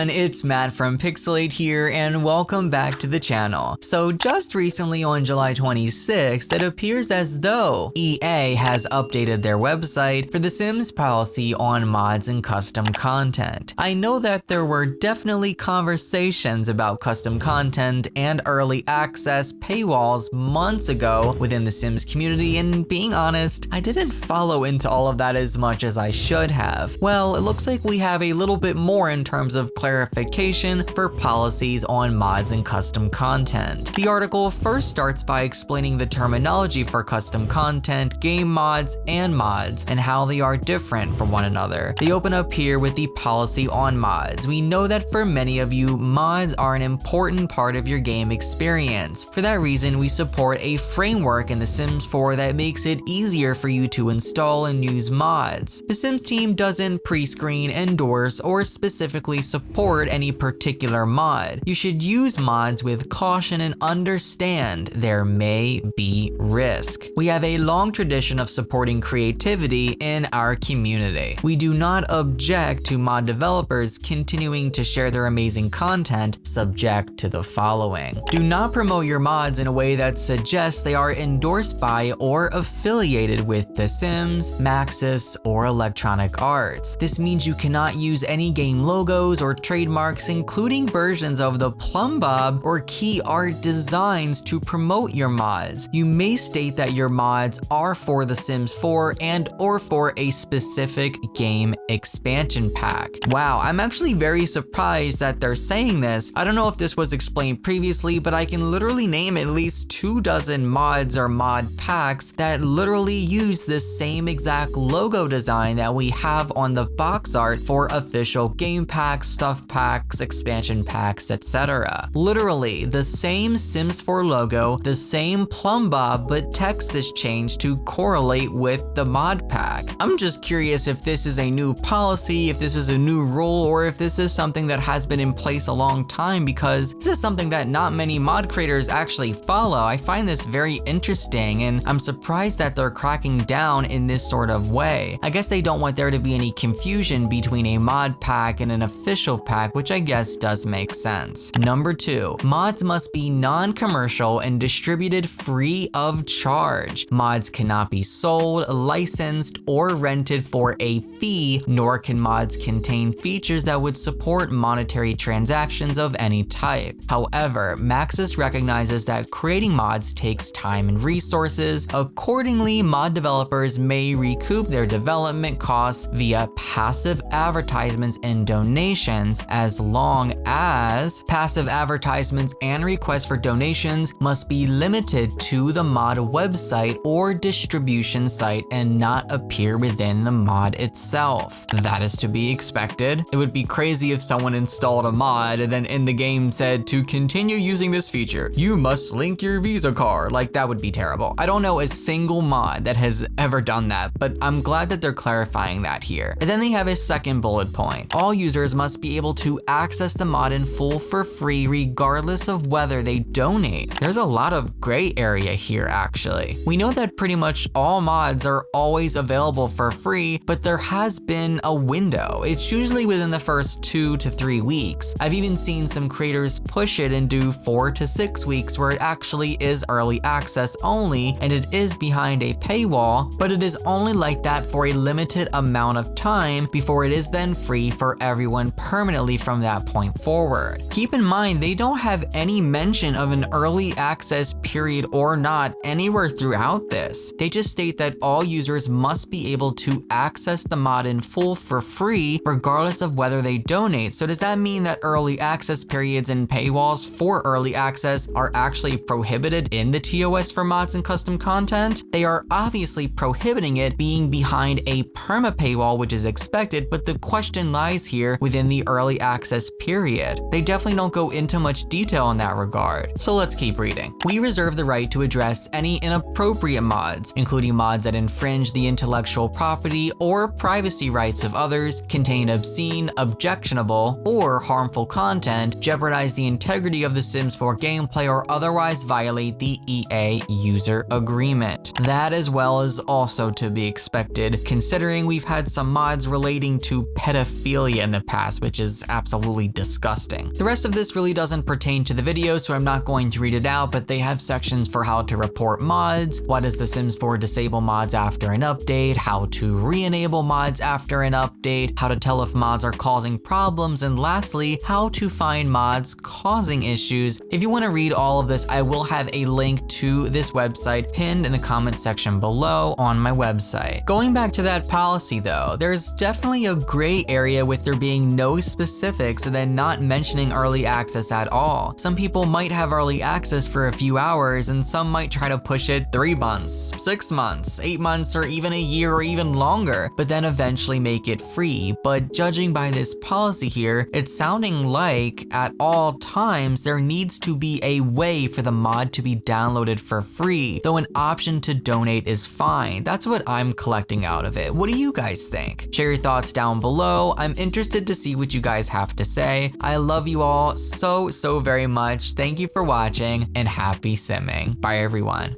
everyone, it's Matt from Pixelade here, and welcome back to the channel. So just recently on July 26th, it appears as though EA has updated their website for the Sims policy on mods and custom content. I know that there were definitely conversations about custom content and early access paywalls months ago within the Sims community, and being honest, I didn't follow into all of that as much as I should have. Well, it looks like we have a little bit more in terms of clarification for policies on mods and custom content. The article first starts by explaining the terminology for custom content, game mods, and mods, and how they are different from one another. They open up here with the policy on mods. We know that for many of you, mods are an important part of your game experience. For that reason, we support a framework in The Sims 4 that makes it easier for you to install and use mods. The Sims team doesn't pre-screen, endorse, or specifically support any particular mod. You should use mods with caution and understand there may be risk. We have a long tradition of supporting creativity in our community. We do not object to mod developers continuing to share their amazing content, subject to the following. Do not promote your mods in a way that suggests they are endorsed by or affiliated with The Sims, Maxis, or Electronic Arts. This means you cannot use any game logos or trademarks, including versions of the Plumbob or key art designs, to promote your mods. You may state that your mods are for The Sims 4 and or for a specific game expansion pack. Wow, I'm actually very surprised that they're saying this. I don't know if this was explained previously, but I can literally name at least 24 mods or mod packs that literally use the same exact logo design that we have on the box art for official game packs, stuff packs, expansion packs, etc. Literally the same Sims 4 logo, the same Plumbob, but text is changed to correlate with the mod pack. I'm just curious if this is a new policy, if this is a new rule, or if this is something that has been in place a long time, because this is something that not many mod creators actually follow. I find this very interesting, and I'm surprised that they're cracking down in this sort of way. I guess they don't want there to be any confusion between a mod pack and an official pack, which I guess does make sense. Number 2, mods must be non-commercial and distributed free of charge. Mods cannot be sold, licensed, or rented for a fee, nor can mods contain features that would support monetary transactions of any type. However, Maxis recognizes that creating mods takes time and resources. Accordingly, mod developers may recoup their development costs via passive advertisements and donations, as long as passive advertisements and requests for donations must be limited to the mod website or distribution site and not appear within the mod itself. That is to be expected. It would be crazy if someone installed a mod and then in the game said, to continue using this feature, you must link your Visa card. Like, that would be terrible. I don't know a single mod that has ever done that, but I'm glad that they're clarifying that here. And then they have a second bullet point. All users must be able to access the mod in full for free, regardless of whether they donate. There's a lot of gray area here, actually. We know that pretty much all mods are always available for free, but there has been a window. It's usually within the first 2 to 3 weeks. I've even seen some creators push it and do 4 to 6 weeks where it actually is early access only and it is behind a paywall, but it is only like that for a limited amount of time before it is then free for everyone permanently from that point forward. Keep in mind, they don't have any mention of an early access period or not anywhere throughout this. They just state that all users must be able to access the mod in full for free regardless of whether they donate. So does that mean that early access periods and paywalls for early access are actually prohibited in the TOS for mods and custom content? They are obviously prohibiting it being behind a perma paywall, which is expected, but the question lies here within the early access period. They definitely don't go into much detail in that regard. So let's keep reading. We reserve the right to address any inappropriate mods, including mods that infringe the intellectual property or privacy rights of others, contain obscene, objectionable, or harmful content, jeopardize the integrity of the Sims 4 gameplay, or otherwise violate the EA user agreement. That, as well as also to be expected, considering we've had some mods relating to pedophilia in the past, which is absolutely disgusting. The rest of this really doesn't pertain to the video, so I'm not going to read it out, but they have sections for how to report mods, what does The Sims 4 disable mods after an update, how to re-enable mods after an update, how to tell if mods are causing problems, and lastly, how to find mods causing issues. If you want to read all of this, I will have a link to this website pinned in the comment section below on my website. Going back to that policy though, there's definitely a gray area with there being no specifics and then not mentioning early access at all. Some people might have early access for a few hours and some might try to push it 3 months, 6 months, 8 months, or even a year or even longer, but then eventually make it free. But judging by this policy here, it's sounding like at all times there needs to be a way for the mod to be downloaded for free, though an option to donate is fine. That's what I'm collecting out of it. What do you guys think? Share your thoughts down below. I'm interested to see what you guys have to say. I love you all so very much. Thank you for watching and happy simming. Bye everyone.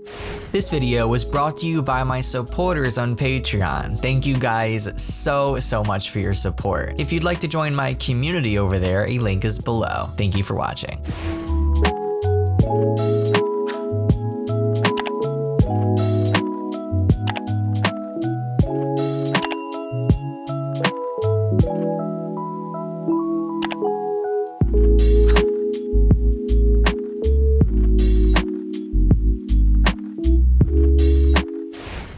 This video was brought to you by my supporters on Patreon. Thank you guys so much for your support. If you'd like to join my community over there, a link is below. Thank you for watching.